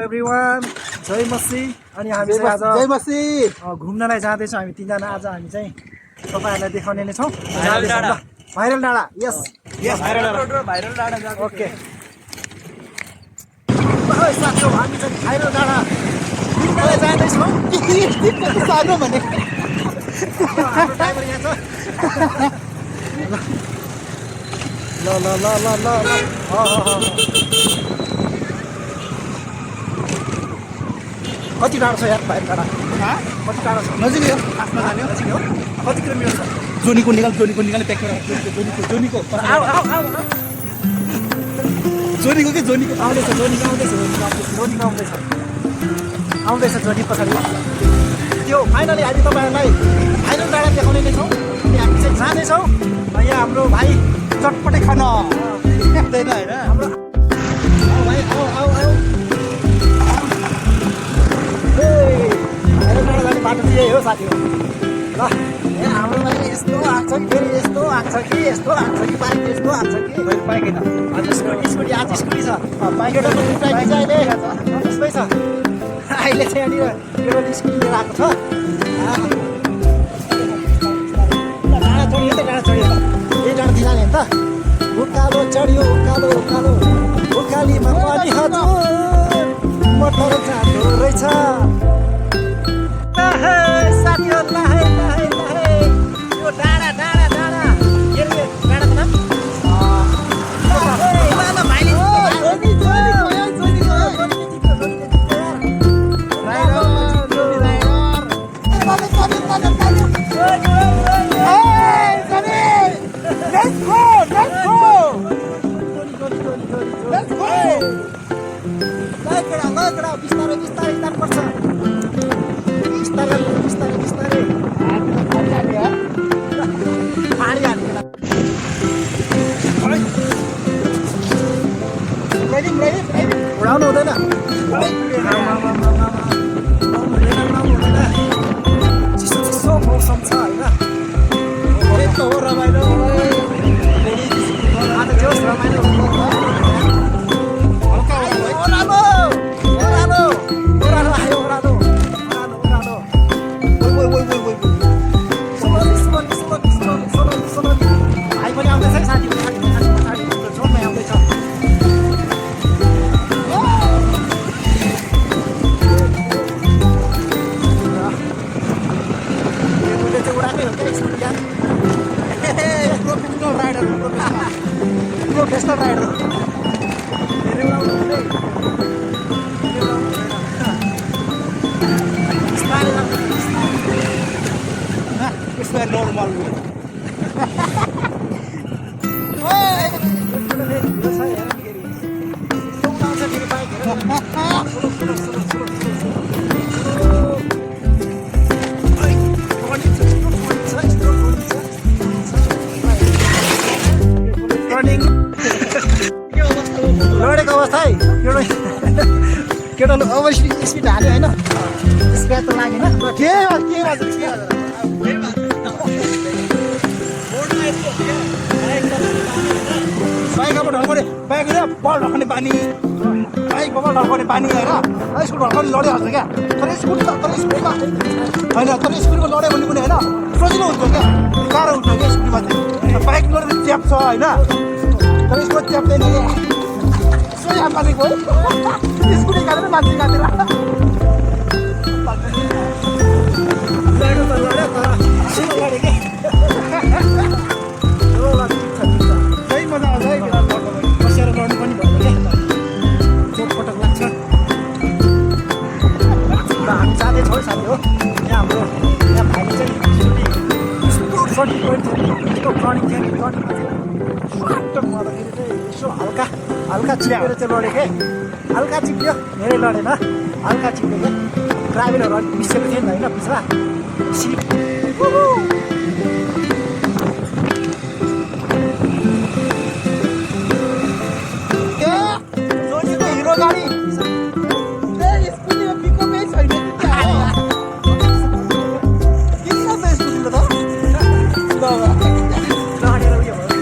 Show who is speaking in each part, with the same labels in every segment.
Speaker 1: Everyone, जय मसी। अनि हामी चाहिँ आज
Speaker 2: जय मसी
Speaker 1: घुम्नलाई जाँदैछौँ। हामी तीनजना आज हामी चाहिँ तपाईँहरूलाई देखाउने नै छौँ। भाइरल डाँडा। यस
Speaker 2: भाइरल डाँडा
Speaker 1: ओके साथी, हामी चाहिँ भाइरल डाँडा घुम्नलाई जाँदैछौँ।
Speaker 2: सानो भने
Speaker 1: हाम्रो ड्राइभर यहाँ छ। ल ल ल ल ल कति टाढो छ यार भाइरल डाँडा? कति टाढो छ?
Speaker 2: नजिकै हो, आफ्नो जाने
Speaker 1: नजिकै हो। कति किलोमिटर छ?
Speaker 2: जोनीको निकाल प्याक जोनीको जोनीको के जोनीको
Speaker 1: आउँदैछ जोनी पछाडि। त्यो फाइनली हामी तपाईँहरूलाई भाइरल डाँडा देखाउने नै छौँ। अनि हामी चाहिँ जाँदैछौँ। यहाँ हाम्रो भाइ
Speaker 2: चटपटे खाना देख्दैन होइन
Speaker 1: हाम्रो भाइ आऊ भाइरल डाँडा जाने बाटो चाहिँ यही हो साथी हो। ल हाम्रो भाइले यस्तो आएको छ कि फेरि यस्तो आएको छ कि बाइक यस्तो आएको छ कि
Speaker 2: पाइकेन
Speaker 1: स्कुटी आज स्कुटी छ। अहिले त्यसमै छ। अहिले चाहिँ यहाँनिर एउटा स्कुटी लिएर आएको छ। डाँडा चढ्यो यही डाँडा जाने नि त। उकालो चढ्यो उकालो उकालीमा पनि हजुर मोटर जाँदो रहेछ। साथीहरूलाई यो डाँडा के रे डाँडाको नाम? बिस्तारै जानुपर्छ। बिस्तारै पानी हाल्नु उडाउनु हुँदैन। चिसो मौसम छ होइन।
Speaker 2: हो रमाइलो
Speaker 1: आज जोस् रमाइलो भाइ पनि आउँदैछ है साथी जोडमै आउँदैछ। उसले चाहिँ उडाएकै हो क्या स्कुटी यार। प्रोफेसनल राइडर
Speaker 2: यसमा नर्मल
Speaker 1: लडेको अवस्था है केटाले अब स्पिड हाल्यो होइन। स्क्र्याच त लागेन
Speaker 2: के बाइकमा ढल्कने बाइक बल ढल्कने पानी बाइकमा बल ढल्कने पानी होइन। स्कुल ढल्कने लडिहाल्छ क्या। तर स्कुटीमा होइन, तर स्कुटीमा लड्यो भने पनि होइन सजिलो हुन्छ क्या। गाह्रो हुन्छ क्या स्कुटीमा चाहिँ। बाइक लडेर च्याप्छ होइन, तर यसको च्याप्दैन क्या। यसो यहाँ मानेको स्कुटी काटेर मान्छे काटेर
Speaker 1: बसेर लड्नु पनि भयो क्या। चोटपटक लाग्छ। र हामी जाँदैछौँ साथी हो। यहाँ हाम्रो यहाँ भाइले चाहिँ टर्निङ थियो यसो हल्का चिपेर चाहिँ लड्यो क्या। हल्का चिप्यो, धेरै लडेन, हल्का चिप्यो क्या। ड्राइभरहरू अलिक मिसेको थियो नि त होइन पिछला सिट।
Speaker 2: हिरो गाडी स्कुटीमा पिकअपै छैन
Speaker 1: लडेर उयो भयो।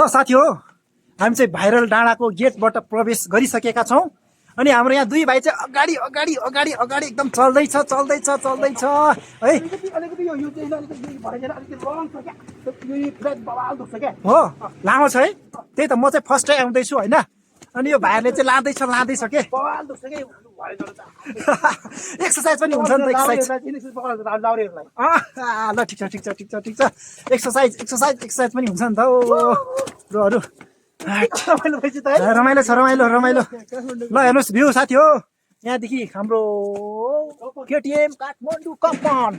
Speaker 1: साथी हो, हामी चाहिँ भाइरल डाँडाको गेटबाट प्रवेश गरिसकेका छौँ अनि हाम्रो यहाँ दुई भाइ चाहिँ अगाडि अगाडि अगाडि अगाडि एकदम चल्दैछ है।
Speaker 2: अलिकति यो चाहिँ अलिकति भएर अलिकति लङ छ क्या यो पुरा बवाल दुख्छ क्या
Speaker 1: हो लामो छ है। त्यही त म चाहिँ फर्स्टै आउँदैछु होइन अनि यो भाइहरूले चाहिँ लाँदैछ के
Speaker 2: बवाल दुख्छ क्या
Speaker 1: एक्सर्साइज पनि हुन्छ नि त ल ठिक छ एक्सर्साइज पनि हुन्छ नि त ब्रोहरू रमाइलो ल हेर्नुहोस् भ्यू साथी हो यहाँदेखि हाम्रो केटिएम काठमाडौँ कम्पाउन्ड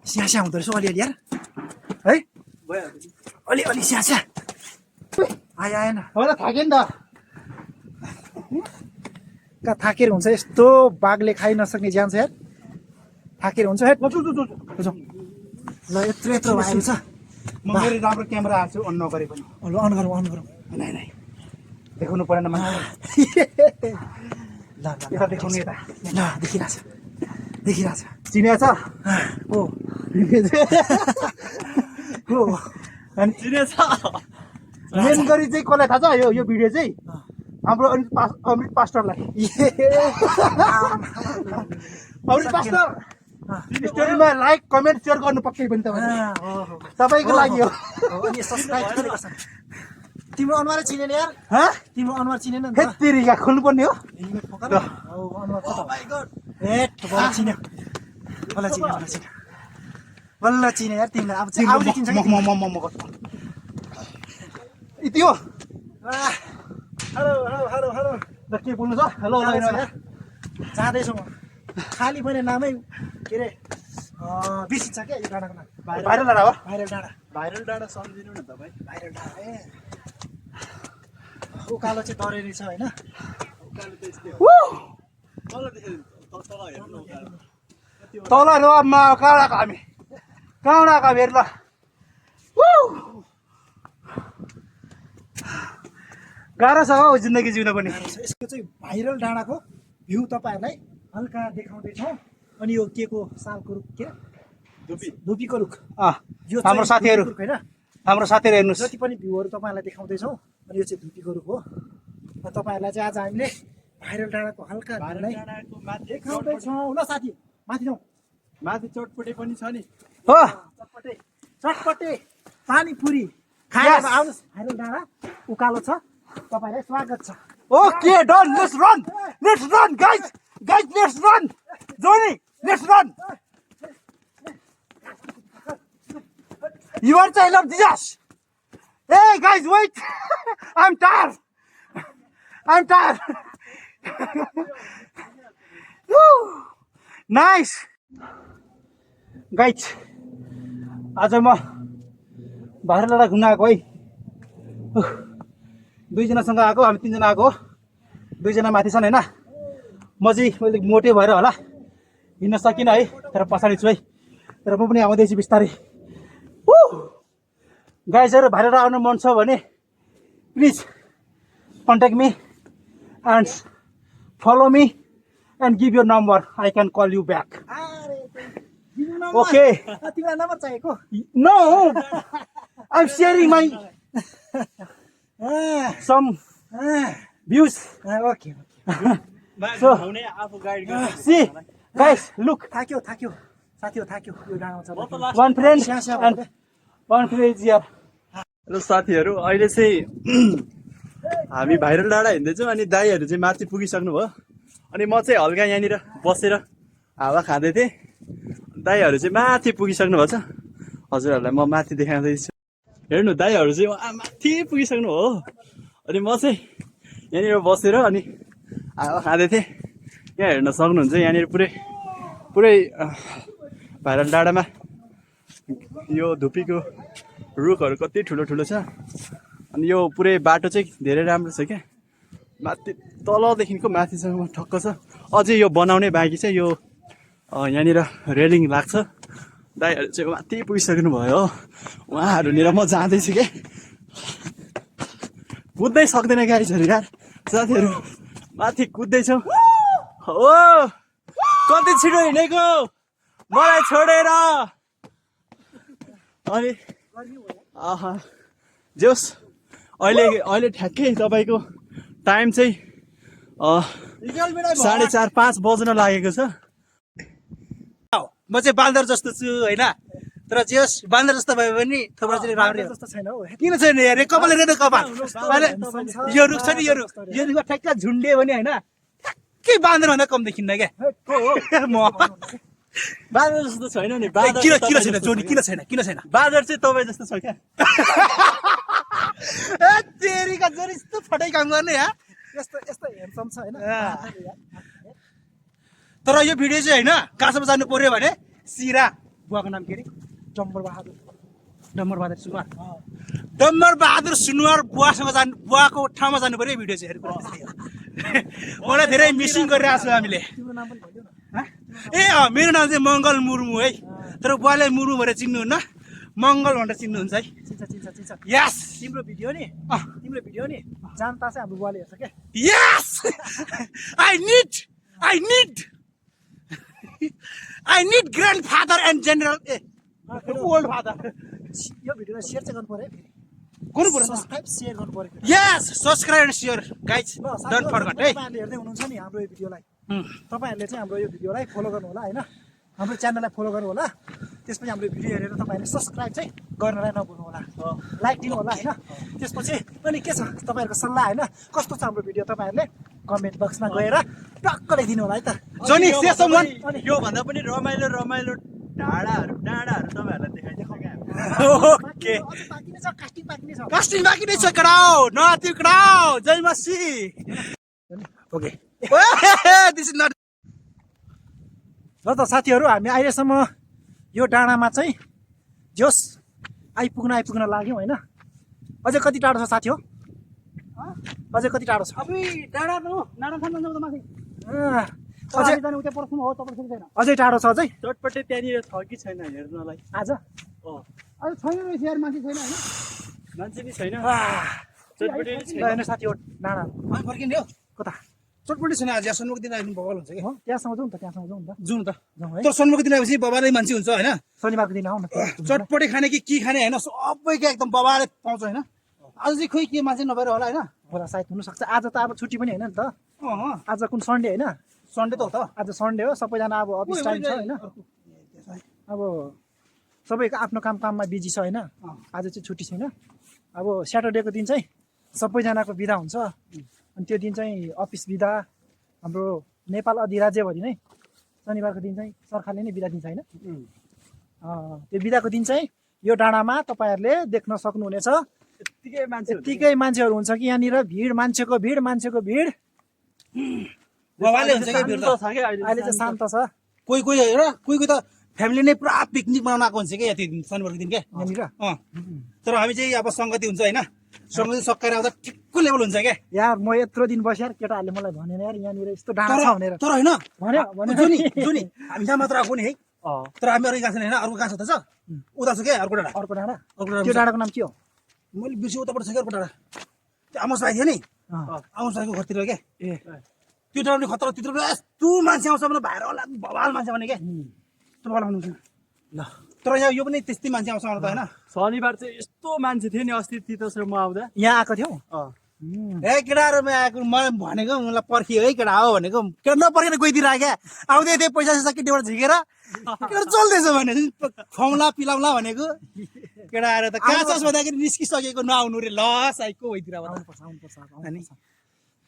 Speaker 1: स्यास्या हुँदो रहेछ अलिअलि यार है अलि स्यास्या आएन
Speaker 2: होला थाक्यो नि त
Speaker 1: कहाँ थाकेर हुन्छ यस्तो बाघले खाइ नसक्ने ज्यान छ यार थाकेर हुन्छ हेट ल यत्रो भएको छ
Speaker 2: म मेरो राम्रो क्यामेरा हाल्छु अन नगरे पनि
Speaker 1: ल अन गरौँ
Speaker 2: नै देखाउनु परेन मलाई
Speaker 1: ल
Speaker 2: यता देखाउनु यता
Speaker 1: ल देखिरहेछ
Speaker 2: चिनिया छ
Speaker 1: हो
Speaker 2: अनि चिनिया छ मेन गरी चाहिँ कसलाई थाहा छ यो भिडियो चाहिँ हाम्रो अमृत पास्टरलाई अमृत पास्टर स्टोरीमा लाइक कमेन्ट सेयर गर्नु पक्कै पनि तपाईँको लागि हो
Speaker 1: तिम्रो अनुहारै चिनेन यार तिम्रो अनुहार चिनेन नि त
Speaker 2: तेरिका खोल्नु पर्ने हो
Speaker 1: हेलमेट पकाएर चिन्यो बल्ल चिन्यो यार तिमीलाई अब चाहिँ आउँदै चिन्छ
Speaker 2: म गर्छु यति हो
Speaker 1: हेलो
Speaker 2: ल के बोल्नु छ हेलो
Speaker 1: जाँदैछु म खाली मैले नामै के अरे बिर्सिन्छ क्या यो डाँडाको नाम
Speaker 2: भाइरल डाँडा हो
Speaker 1: भाइरल डाँडा सम्झिनु न तपाईँ भाइरल डाँडा ए उकालो चाहिँ दरेरी छ होइन
Speaker 2: तल रोमा कहाँ आएको हामी हेर ल गाह्रो छ हौ जिन्दगी जिउन पनि
Speaker 1: यसको चाहिँ भाइरल डाँडाको भ्यू तपाईँहरूलाई हल्का देखाउँदैछौँ अनि यो के को सालको रुख के धुपीको रुख यो
Speaker 2: हाम्रो साथीहरू
Speaker 1: होइन
Speaker 2: हेर्नुहोस्
Speaker 1: जति पनि भ्यूहरू तपाईँहरूलाई देखाउँदैछौँ अनि यो चाहिँ धुपीको रुख हो र तपाईँहरूलाई चाहिँ आज हामीले भाइरल डाँडाको हल्का देखाउँदैछौँ ल साथी माथि जाउँ
Speaker 3: माथि चटपटे पनि छ नि
Speaker 2: हो
Speaker 1: चटपटे पानीपुरी खाएर आउनुहोस् भाइरल डाँडा उकालो छ तपाईँलाई स्वागत छ
Speaker 2: okay done let's run guys let's run Johnny let's run You are child of Jesus. Hey guys, wait! I'm tired. Woo! Nice. Guys, आज म भाइरल डाँडा घुम्न आएको है दुईजनासँग आएको हामी तीनजना आएको हो दुईजना माथि छन् होइन म चाहिँ अलिक मोटे भएर होला हिँड्न सकिनँ है तर पछाडि छु है तर म पनि आउँदैछु बिस्तारै गाइजहरू भाइरल आउनु मन छ भने please contact me and follow me and give your number I can call you back okay
Speaker 1: तिमीलाई नम्बर चाहिएको
Speaker 2: no I am sharing my some views
Speaker 1: okay
Speaker 2: So, see, guys, look.
Speaker 1: थाक्यो साथी हो थाक्यो यो डाँडामा छ
Speaker 2: One friend and one friend is here.
Speaker 3: Hello साथीहरू अहिले चाहिँ हामी भाइरल डाँडा हिँड्दैछौँ अनि दाईहरू चाहिँ माथि पुगिसक्नु भयो अनि म चाहिँ हल्का यहाँनिर बसेर हावा खाँदै थिएँ दाईहरू चाहिँ माथि पुगिसक्नु भएको छ हजुरहरूलाई म माथि देखाउँदैछु हेर्नु दाईहरू चाहिँ माथि पुगिसक्नु हो अनि म चाहिँ यहाँनिर बसेर अनि हावा खाँदै थिएँ यहाँ हेर्न सक्नुहुन्छ यहाँनिर पुरै भाइरल डाँडामा यो धुपीको रुखहरू कति ठुलो ठुलो छ अनि यो पुरै बाटो चाहिँ धेरै राम्रो छ क्या माथि तलदेखिको माथिसम्म ठक्क छ अझै यो बनाउने बाँकी छ यो यहाँनिर रेलिङ लाग्छ दाइहरू चाहिँ माथि पुगिसक्नु भयो उहाँहरूनिर म जाँदैछु क्या कुद्दै सक्दैन गाइजहरू यार साथीहरू माथि कुद्दैछौँ हो कति छिटो हिँडेको मलाई छोडेर अनि जोस् अहिले ठ्याक्कै तपाईँको टाइम चाहिँ 4:30-5 बज्न लागेको छ।
Speaker 2: म चाहिँ बान्दर जस्तो छु होइन, तर जे होस् बान्दर जस्तो भयो भने थोप्रो चाहिँ राम्रै हो।
Speaker 1: जस्तो छैन हौ
Speaker 2: किन छैन यार, कपाल हेर्नु कपाल अहिले यो रुख छ नि, यो रुखमा ठ्याक्क झुन्डियो भने होइन ठ्याक्कै बान्दरभन्दा कम देखिन्न क्या म।
Speaker 3: बाँदर जस्तो छैन नि।
Speaker 2: किन छैन जोनी, किन छैन?
Speaker 3: बाँदर चाहिँ तपाईँ जस्तो छ क्या।
Speaker 2: ए तेरीका जोनी यस्तो फटाइ काम गर्ने हा।
Speaker 1: यस्तो हेन्डसम छ होइन।
Speaker 2: तर यो भिडियो चाहिँ होइन कहाँसम्म जानु पर्यो भने सिरा बुवाको नाम के अरे डम्बर बहादुर सुनुवार बुवाको ठाउँमा जानु पर्यो भिडियो चाहिँ हेर्नु पर्यो। मलाई धेरै मिसिङ गरिरहेको छ हामीले। ए मेरो नाम चाहिँ मङ्गल मुर्मू है, तर बुवाले मुर्मू भनेर चिन्नुहुन्न, मङ्गल भनेर चिन्नुहुन्छ है।
Speaker 1: चिन्छ
Speaker 2: यस
Speaker 1: तिम्रो भिडियो नि जानता चाहिँ हाम्रो बुवाले हेर्छ क्या।
Speaker 2: यस I need grandfather and general old father.
Speaker 1: यो भिडियोलाई सेयर चाहिँ गर्नु पर्यो है,
Speaker 2: गर्नु पर्यो।
Speaker 1: सब्सक्राइब सेयर गर्नु पर्यो।
Speaker 2: Yes, subscribe and share guys. Don't forget है।
Speaker 1: तपाईँहरूले हेर्दै हुनुहुन्छ नि हाम्रो यो भिडियोलाई, तपाईँहरूले चाहिँ हाम्रो यो भिडियोलाई फलो गर्नु होला होइन, हाम्रो च्यानललाई फलो गर्नु होला। त्यसपछि हाम्रो भिडियो हेरेर तपाईँहरूले सब्सक्राइब चाहिँ गर्नलाई नभुल्नु होला, लाइक दिनु होला होइन। त्यसपछि अनि के छ तपाईँहरूको सल्लाह होइन, कस्तो छ हाम्रो भिडियो तपाईँहरूले कमेन्ट बक्समा गएर टक्क लेखिदिनु होला है त।
Speaker 2: जोनी सेसमन
Speaker 3: यो भन्दा पनि रमाइलो डाँडाहरू तपाईँहरूलाई देखाइदिन्छ क्या।
Speaker 2: ओके
Speaker 1: बाँकी नै छ, कास्टिङ बाँकी नै छ।
Speaker 2: कास्टिङ बाँकी नै छ कराओ न त्यो कराओ जय मसी। Okay this is not.
Speaker 1: र त साथीहरू हामी अहिलेसम्म यो डाँडामा चाहिँ जोस आइपुग्न लाग्यौँ होइन। अझै कति टाढो छ साथी हो, अझै कति टाढो छ? अझै टाढो छ अझै।
Speaker 3: चटपटे त्यहाँनिर छ कि छैन हेर्नलाई
Speaker 1: आज
Speaker 2: मान्छे छैन होइन,
Speaker 3: मान्छे नि छैन, चटपटे नि छैन।
Speaker 1: होइन साथी हो डाँडा
Speaker 2: फर्किने हो
Speaker 1: कता
Speaker 2: चटपटी छैन। आज सन्मुख दिन आइदिनु बबाल हुन्छ कि
Speaker 1: हो, त्यहाँसम्म जाउँ न त, त्यहाँसम्म जाउँ न त।
Speaker 2: जाउँ त।
Speaker 1: जाउँ है,
Speaker 2: तर सन्मुख दिन आएपछि बबाले मान्छे हुन्छ होइन,
Speaker 1: शनिबारको दिन आउँ न।
Speaker 2: चटपटी खाने कि के खाने होइन सबैको एकदम बबाले पाउँछ होइन। आज चाहिँ खोइ के मान्छे नभएर होला होइन,
Speaker 1: होला सायद हुनसक्छ। आज त अब छुट्टी पनि होइन नि त, आज कुन सन्डे होइन,
Speaker 2: सन्डे त हो त।
Speaker 1: आज सन्डे हो, सबैजना अब अफिस टाइम छ होइन। अब सबैको आफ्नो काममा बिजी छ होइन, आज चाहिँ छुट्टी छैन। अब स्याटरडेको दिन चाहिँ सबैजनाको बिदा हुन्छ, अनि त्यो दिन चाहिँ अफिस बिदा हाम्रो नेपाल अधिराज्यभरि नै शनिबारको दिन चाहिँ सरकारले नै बिदा दिन्छ होइन। त्यो बिदाको दिन चाहिँ यो डाँडामा तपाईँहरूले देख्न सक्नुहुनेछ यत्तिकै मान्छेहरू हुन्छ कि यहाँनिर भिड, मान्छेको भिड।
Speaker 2: बबाले हुन्छ क्या भिड त।
Speaker 1: अहिले चाहिँ शान्त छ
Speaker 2: कोही कोही त फ्यामिली नै पुरा पिकनिक बनाउन आएको हुन्छ क्या यति दिन शनिबारको दिन क्या
Speaker 1: यहाँनिर।
Speaker 2: तर हामी चाहिँ अब सङ्गति हुन्छ होइन, सङ्गति सकाएर आउँदा ठिक्क लेभल हुन्छ क्या।
Speaker 1: यार म यत्रो दिन बसेँ यार, केटाहरूले मलाई भनेन यार यहाँनिर यस्तो डाँडा छ भनेर।
Speaker 2: तर होइन
Speaker 1: भन्यो
Speaker 2: जुनी हामी जहाँ मात्र आएको नि है, तर हामी अरू गएको छैन होइन, अर्को कहाँ छ त छ उता छ क्या अर्को डाँडा।
Speaker 1: अर्को डाँडा,
Speaker 2: अर्को डाँडा
Speaker 1: त्यो डाँडाको नाम के हो?
Speaker 2: मैले बिर्सेँ, उताबाट छ क्या अर्को डाँडा। त्यो आमोस भाइ थियो नि, आमोस भाइको घरतिर क्या त्यो डाँडा पनि खतरा। त्यत्रो यस्तो मान्छे आउँछ भने भाइर होला बबाल मान्छे भने क्या तपाईँलाई भन्नुहुन्छ ल। तर यहाँ यो पनि त्यस्तै मान्छे आउँछ त होइन।
Speaker 3: शनिबार चाहिँ यस्तो मान्छे थियो नि अस्ति तीर्थश्रममा आउँदा।
Speaker 1: यहाँ आएको थियो
Speaker 2: ए केटाहरूमा आएको मलाई भनेको मलाई पर्खियो है केटा हो भनेको, केटा नपर्खेर गइदिएर क्या आउँदै थियो पैसा सैसा केटीबाट झिकेर केटा चल्दैछ भने खुवाउँला पिलाउँला भनेको केटा आएर त कहाँ छस् भन्दाखेरि निस्किसकेको नआउनु रे ल साइको भइदिएर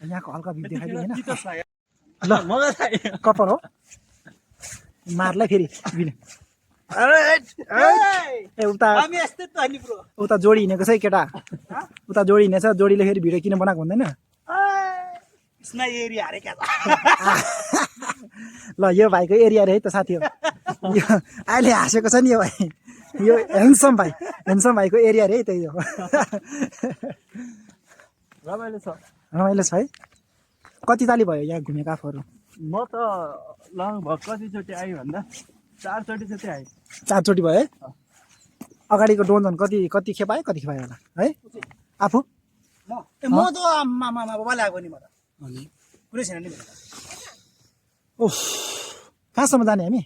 Speaker 1: यहाँको हल्का भिड देखाइदियो होइन।
Speaker 3: ल मलाई
Speaker 1: कपाल हो मार्ला फेरि ए उता जोडी हिँडेको छ है केटा, उता जोडी हिँडेछ। जोडीले फेरि भिडियो किन बनाएको भन्दैन। ल यो भाइको एरिया रे है त साथी हो, यो अहिले हाँसेको छ नि यो भाइ, यो ह्यान्डसम भाइको एरिया रे है त यो। रमाइलो छ है। कति ताली भयो यहाँ घुमेको आफूहरू?
Speaker 3: म त लगभग कतिचोटि आएँ भन्दा 4 चोटि जति आएँ।
Speaker 1: 4 चोटि भयो है। अगाडिको डोनझन कति खेप आयो, कति खेप आयो होला है आफू?
Speaker 2: म त आमा बाबाले आएको नि म त कुरै छैन नि।
Speaker 1: ओह कहाँसम्म जाने हामी,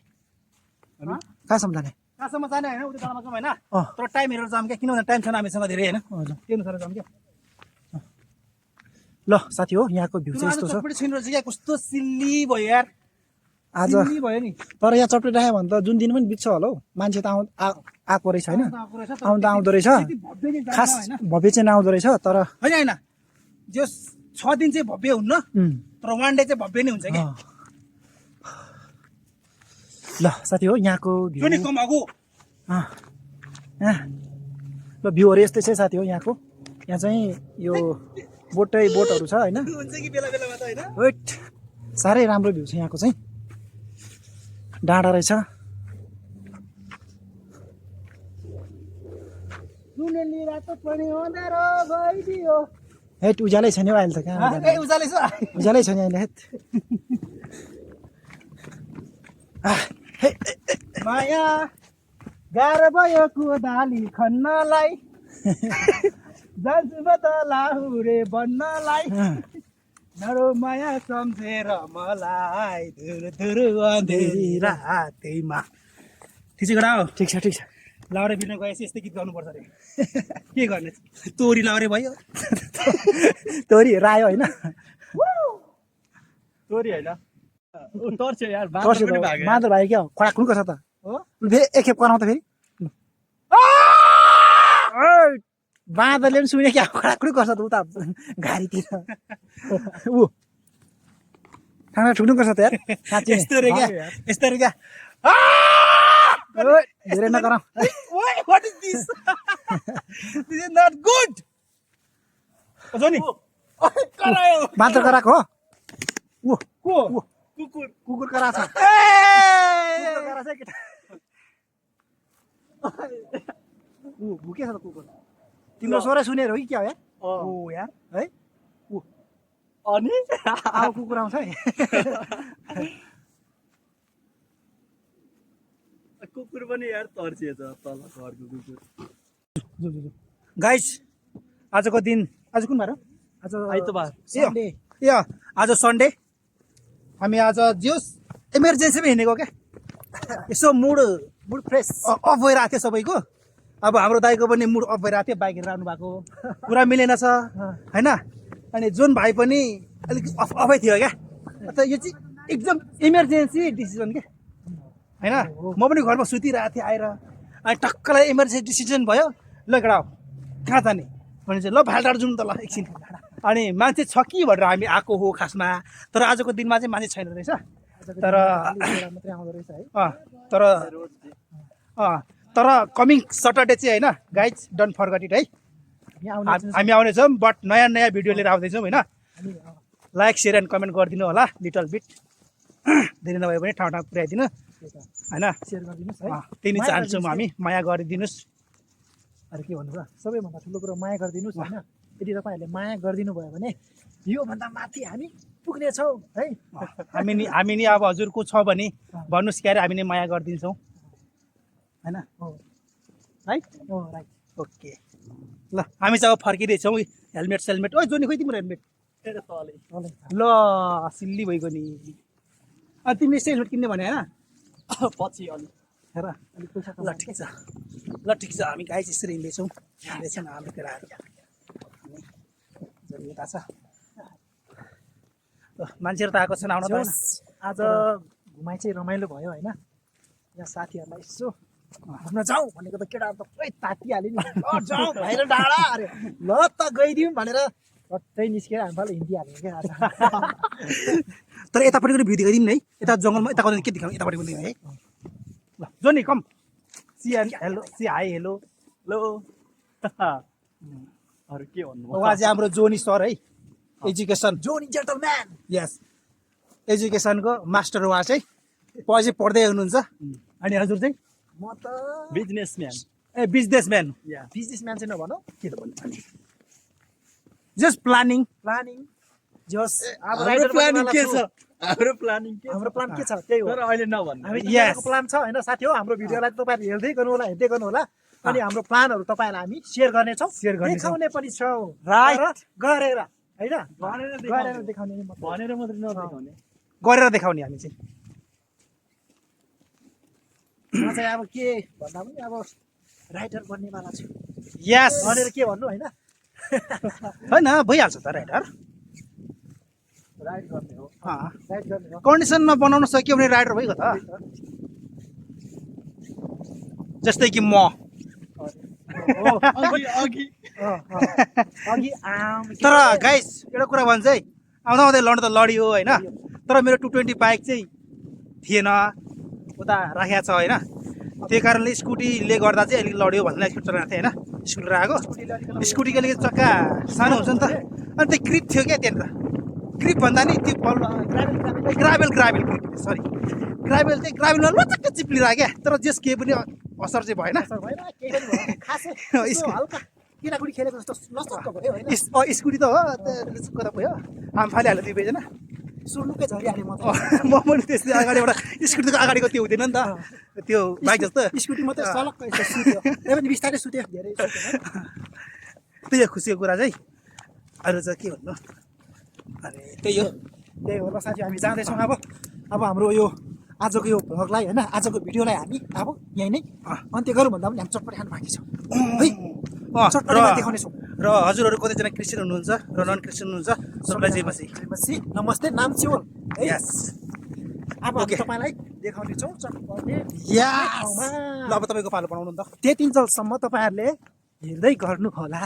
Speaker 1: कहाँसम्म जाने?
Speaker 2: कहाँसम्म जाने होइन उता डाँडामा जाउँ होइन
Speaker 1: अँ।
Speaker 2: तर टाइम हेरेर जाऊँ क्या किनभने टाइम छैन हामीसँग धेरै होइन
Speaker 1: हजुर
Speaker 2: त्यो अनुसार जाऊँ क्या
Speaker 1: ल साथी हो यहाँको भ्यू चाहिँ
Speaker 2: आज
Speaker 1: यस्तो छ
Speaker 2: चटपटी छैन रहेछ क्या कस्तो सिल्ली भयो यार
Speaker 1: आज
Speaker 2: सिल्ली भयो नि
Speaker 1: तर यहाँ चटपटी राख्यो भने त जुन दिन पनि बित्छ होला हौ मान्छे त आएको रहेछ होइन आउनु त आउँदो रहेछ
Speaker 2: त्यति भव्य चाहिँ जान्न
Speaker 1: खास
Speaker 2: होइन
Speaker 1: भव्य चाहिँ नआउँदो रहेछ तर
Speaker 2: होइन होइन जो 6 दिन चाहिँ भव्य हुन्न तर 1 डे चाहिँ भव्य नै हुन्छ क्या
Speaker 1: अँ। ल साथी हो यहाँको भ्यू
Speaker 2: जो नि कम आगो
Speaker 1: ल भ्यूहरू यस्तै छ साथी हो यहाँको यहाँ चाहिँ यो बोटहरू छ होइन
Speaker 2: हुन्छ कि बेला बेलामा त होइन
Speaker 1: वेट साह्रै राम्रो भ्यू छ यहाँको चाहिँ डाँडा रहेछ
Speaker 2: सुनेली रात पनि अँध्यारो भइदियो
Speaker 1: हेट उज्यालै छैन हौ अहिले त कहाँ
Speaker 2: ए उजाले छ
Speaker 1: उज्यालै छैन अहिले हेट
Speaker 2: माया गाह्रो भयो कोदाली खन्नलाई जान्छु म त लाहुरे बन्नलाई नरो माया सम्झेर मलाई धुर धुर अँधेरी रातैमा ठिक छ गडा हो
Speaker 1: ठिक छ
Speaker 2: लाउरे बिना गएपछि यस्तै गीत गाउनुपर्छ अरे के गर्ने तोरी लाउरे भयो
Speaker 1: तोरी रायो होइन
Speaker 3: तोरी होइन तर्स्यो यार
Speaker 1: तर्स्यो त मादर भाइ क्या खडा खुड्को छ त
Speaker 2: हो
Speaker 1: फेरि एकखेप कराउँ त फेरि बाँदरले पनि सुने क्या खडा खुड्को गर्छ त उता घारीतिर ऊ खाना ठुक्नु गर्छ त यार साँच्चै नै।
Speaker 2: यस्तो रे क्या यस्तो रे क्या
Speaker 1: ओइ, धेरै नगरौँ
Speaker 2: What is this? This is not good. जोनी करायो
Speaker 1: बाँदर कराएको हो ऊ
Speaker 2: को
Speaker 3: कुकुर
Speaker 1: कुकुर कराएको छ
Speaker 2: ए
Speaker 1: कुकुर कराएको छ है केटा ऊ भुकेछ त कुकुर तिम्रो स्वरै सुनेर हो कि क्या हो यार
Speaker 2: ओ यार
Speaker 1: है
Speaker 3: अनि
Speaker 1: अब कुकुर आउँछ है
Speaker 3: कुकुर पनि यार तर्सिएछ तल घरको कुकुर
Speaker 2: गाइस आजको दिन आज कुन बार हो
Speaker 1: आज
Speaker 3: आइतबार
Speaker 1: सन्डे
Speaker 2: ए आज सन्डे हामी आज जोस् इमर्जेन्सीमा हिँडेको क्या यसो मुड फ्रेस अफ भइरहेको थियो सबैको अब हाम्रो दाइको पनि मुड अफ भइरहेको थियो बाइक हेरेर आउनु भएको पुरा मिलेन छ होइन अनि जुन भाइ पनि अलिक अफै थियो क्या अन्त यो चाहिँ एकदम इमर्जेन्सी डिसिजन क्या होइन म पनि घरमा सुतिरहेको थिएँ आएर अनि टक्कलाई इमर्जेन्सी डिसिजन भयो ल केटा कहाँ जाने भने चाहिँ ल भालटाढो जाउँ त ल एकछिन अनि मान्छे छ कि भनेर हामी आएको हो खासमा तर आजको दिनमा चाहिँ मान्छे छैन रहेछ तर
Speaker 1: मात्रै आउँदो रहेछ है
Speaker 2: तर तर कमिङ सटरडे चाहिँ होइन गाइज डोन्ट फर्गट इट है हामी आउनेछौँ बट नयाँ नयाँ भिडियो लिएर आउँदैछौँ होइन लाइक सेयर एन्ड कमेन्ट गरिदिनु होला लिटल बिट धेरै नभए पनि ठाउँ ठाउँ पुर्याइदिनु होइन
Speaker 1: सेयर गरिदिनुहोस् है
Speaker 2: त्यही नै चाहन्छौँ हामी माया गरिदिनुहोस्
Speaker 1: अरे के भन्नु र सबैभन्दा ठुलो कुरो माया गरिदिनुहोस् होइन यदि तपाईँहरूले माया गरिदिनु भयो भने योभन्दा माथि हामी पुग्नेछौँ है
Speaker 2: हामी नि अब हजुरको छ भने भन्नुहोस् क्यारे हामी नै माया गरिदिन्छौँ होइन
Speaker 1: हो
Speaker 2: राइट
Speaker 1: हो राइट
Speaker 2: ओके ल हामी चाहिँ अब फर्किँदैछौँ हेलमेट सेलमेट ओ जोनी खोइ तिम्रो हेलमेट ल सिल्ली भइगयो नि अनि तिमीले सेलमेट किन्ने भने होइन
Speaker 3: पछि अलि
Speaker 2: हेर
Speaker 1: अलिक पैसा
Speaker 2: ल ठिक छ हामी गाई यसरी हिँड्दैछौँ हिँड्दैछन् हाम्रो केटाहरू हामी यता छ ल मान्छेहरू त आएको छन् आउन त होइन।
Speaker 1: आज घुमाइ चाहिँ रमाइलो भयो होइन यहाँ साथीहरूलाई यसो घुम्न जाउँ भनेको त केटाहरू त पुरै तातिहाल्यो नि जाउँ भाइर डाँडा अरे ल त गइदिउँ भनेर झट्टै निस्केर हामीलाई हिन्दी हाल्यो क्या आज
Speaker 2: तर यतापट्टि पनि भिडियो दिउँ न है यता जङ्गलमा यताको के देखाउँ यतापट्टि पनि है ल Johnny come see hello see hi hello
Speaker 3: लो अरू के भन्नु
Speaker 2: उहाँ चाहिँ हाम्रो जोनी सर है एजुकेसन
Speaker 1: जोनी जेन्टलम्यान
Speaker 2: यस एजुकेसनको मास्टर उहाँ चाहिँ पढ्दै हुनुहुन्छ अनि हजुर चाहिँ
Speaker 1: म त
Speaker 3: बिजनेसम्यान
Speaker 2: ए बिजनेसम्यान
Speaker 3: या
Speaker 1: बिजनेसम्यान चाहिँ नभनौँ
Speaker 2: के त भन्नु जस्ट प्लानिङ
Speaker 1: प्लानिङ जस अब
Speaker 3: हाम्रो
Speaker 1: राइडर
Speaker 3: प्लानिङ
Speaker 1: बन्नवाला
Speaker 3: के
Speaker 1: छु।
Speaker 3: छ हाम्रो प्लानिङ के
Speaker 1: हाम्रो प्लान के छ त्यही हो
Speaker 3: तर अहिले नभन्नु
Speaker 1: हामी
Speaker 2: Yes.
Speaker 1: तिनीहरूको प्लान छ होइन साथी हो हाम्रो भिडियोलाई तपाईँहरूले हेर्दै गर्नु होला अनि हाम्रो प्लानहरू तपाईँहरूलाई हामी सेयर गर्नेछौँ
Speaker 2: Share गर्नेछौँ।
Speaker 1: देखाउने पनि छौँ
Speaker 2: Right.
Speaker 1: गरेर होइन
Speaker 3: भनेर
Speaker 1: गरेर देखाउने नि मतलब।
Speaker 3: भनेर मात्रै नदेखाउने
Speaker 2: गरेर देखाउने हामी चाहिँ
Speaker 1: म चाहिँ अब के भन्दा पनि अब राइडर बन्नेवाला छु
Speaker 2: यस
Speaker 1: भनेर के भन्नु होइन
Speaker 2: होइन भइहाल्छ त राइडर
Speaker 1: राइड गर्ने हो राइड गर्ने हो
Speaker 2: कन्डिसनमा बनाउन सक्यो भने राइडर भइगयो त जस्तै कि म
Speaker 1: अघि
Speaker 2: तर गाइस एउटा कुरा भन्छ है आउँदा आउँदै लड्नु त लडियो होइन तर मेरो 220 बाइक चाहिँ थिएन उता राखेको छ होइन त्यही कारणले स्कुटीले गर्दा चाहिँ अलिक लड्यो भन्दा स्कुटी चलाएको थिएँ होइन स्कुटर आएको स्कुटीको अलिकति चक्का सानो हुन्छ नि त अनि त्यो ग्रिप थियो क्या त्यहाँनिर ग्रिप भन्दा नि त्यो ग्राभेल ग्रिप सरी ग्राभेल चाहिँ ग्राभेलमा लचक्क चिप्लिरहेको क्या तर जस केही पनि असर चाहिँ भएन
Speaker 1: किनाकुटी खेलेको जस्तो लचक्क भयो होइन
Speaker 2: स्कुटी त हो लचक्क त भयो आम फालिहाल्यो दुई बेजना
Speaker 1: सुर्लुकै झरिहालेँ म त
Speaker 2: म पनि त्यस्तै अगाडिबाट स्कुटीको अगाडिको त्यो हुँदैन नि त त्यो बाइक जस्तो
Speaker 1: स्कुटी मात्रै सलक्क यस्तो सुत्यो त्यही पनि बिस्तारै सुत्यो धेरै
Speaker 2: त्यही हो खुसीको कुरा चाहिँ अरू चाहिँ के भन्नु अनि त्यही हो
Speaker 1: ल साथी हामी जाँदैछौँ अब हाम्रो यो आजको यो भ्लगलाई होइन आजको भिडियोलाई हामी अब यहीँ नै अन्त्य गरौँ भन्दा पनि हामी चटपट खानु बाँकी छ है चटपट देखाउनेछौँ
Speaker 2: र हजुरहरू कतिजना क्रिस्चियन हुनुहुन्छ र नन क्रिस्चियन हुनुहुन्छ सबलाई चाहिँ
Speaker 1: मसी नमस्ते नाम चिवल
Speaker 2: यस
Speaker 1: अब हामी तपाईँलाई देखाउनेछौँ चटपटे
Speaker 2: ल अब तपाईँको पालो बनाउनु नि त
Speaker 1: त्यति जलसम्म तपाईँहरूले हेर्दै गर्नु होला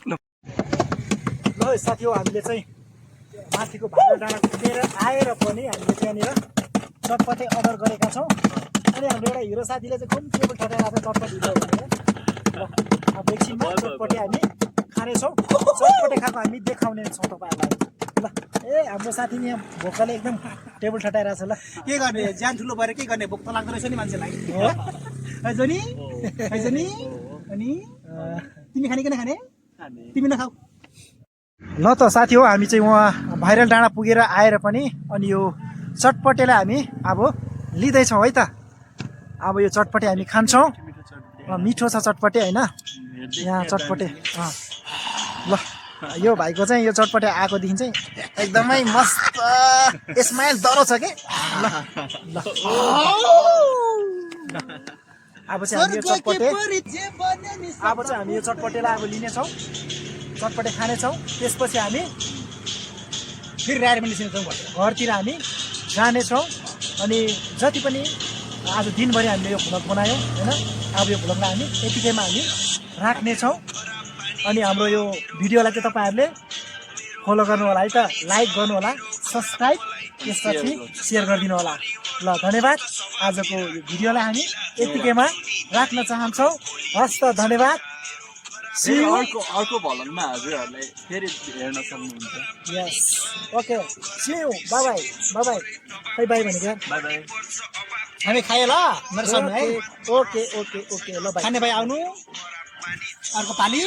Speaker 1: ल साथी हो हामीले चाहिँ माथिको भाइरल डाँडा पुगेर आएर पनि हामीले त्यहाँनिर चटपटे अर्डर गरेका छौँ अनि हाम्रो एउटा हिरो साथीले चाहिँ कुन टेबल ठटाइरहेको छ चटपट हिरो भनेर ल अब एकछिनमा चटपटे हामी खानेछौँ चटपटे खाएको हामी देखाउने छौँ तपाईँहरूलाई ल ए हाम्रो साथी नि यहाँ भोकले एकदम टेबल ठटाइरहेको छ ल
Speaker 2: के गर्ने ज्यान ठुलो भएर के गर्ने भोक त लाग्दो रहेछ नि मान्छेलाई नि अनि तिमी खाने कि नखाने तिमी नखाऊ
Speaker 1: ल त साथी हो हामी चाहिँ उहाँ भाइरल डाँडा पुगेर आएर पनि अनि यो चटपटेलाई हामी अब लिँदैछौँ है त अब यो चटपटे हामी खान्छौँ मिठो छ चटपटे होइन यहाँ चटपटे ल यो भाइको चाहिँ यो चटपटे आएकोदेखि चाहिँ एकदमै मस्त स्माइल डरो छ कि ल अब चाहिँ हामी यो चटपटेलाई अब लिनेछौँ चटपटे खानेछौँ त्यसपछि हामी
Speaker 2: फेरि राएर पनि निस्किन्छौँ
Speaker 1: घरतिर हामी जानेछौँ अनि जति पनि आज दिनभरि हामीले यो भ्लग बनायौँ होइन अब यो भ्लगलाई हामी यतिकैमा हामी राख्नेछौँ अनि हाम्रो यो भिडियोलाई चाहिँ तपाईँहरूले फलो गर्नु होला है त लाइक गर्नु होला सब्सक्राइब त्यसपछि सेयर गरिदिनु होला ल धन्यवाद आजको यो भिडियोलाई हामी यतिकैमा राख्न चाहन्छौँ हस् त धन्यवाद
Speaker 3: अर्को भलङमा हजुरहरूलाई फेरि हेर्न सक्नुहुन्छ
Speaker 1: यस okay see you bye bye bye bye भनेको
Speaker 3: बाई बाई
Speaker 2: हामी खायो ल मेरो सामने है
Speaker 1: ओके ओके ओके ल बाई
Speaker 2: खाने भाइ आउनु अर्को पाली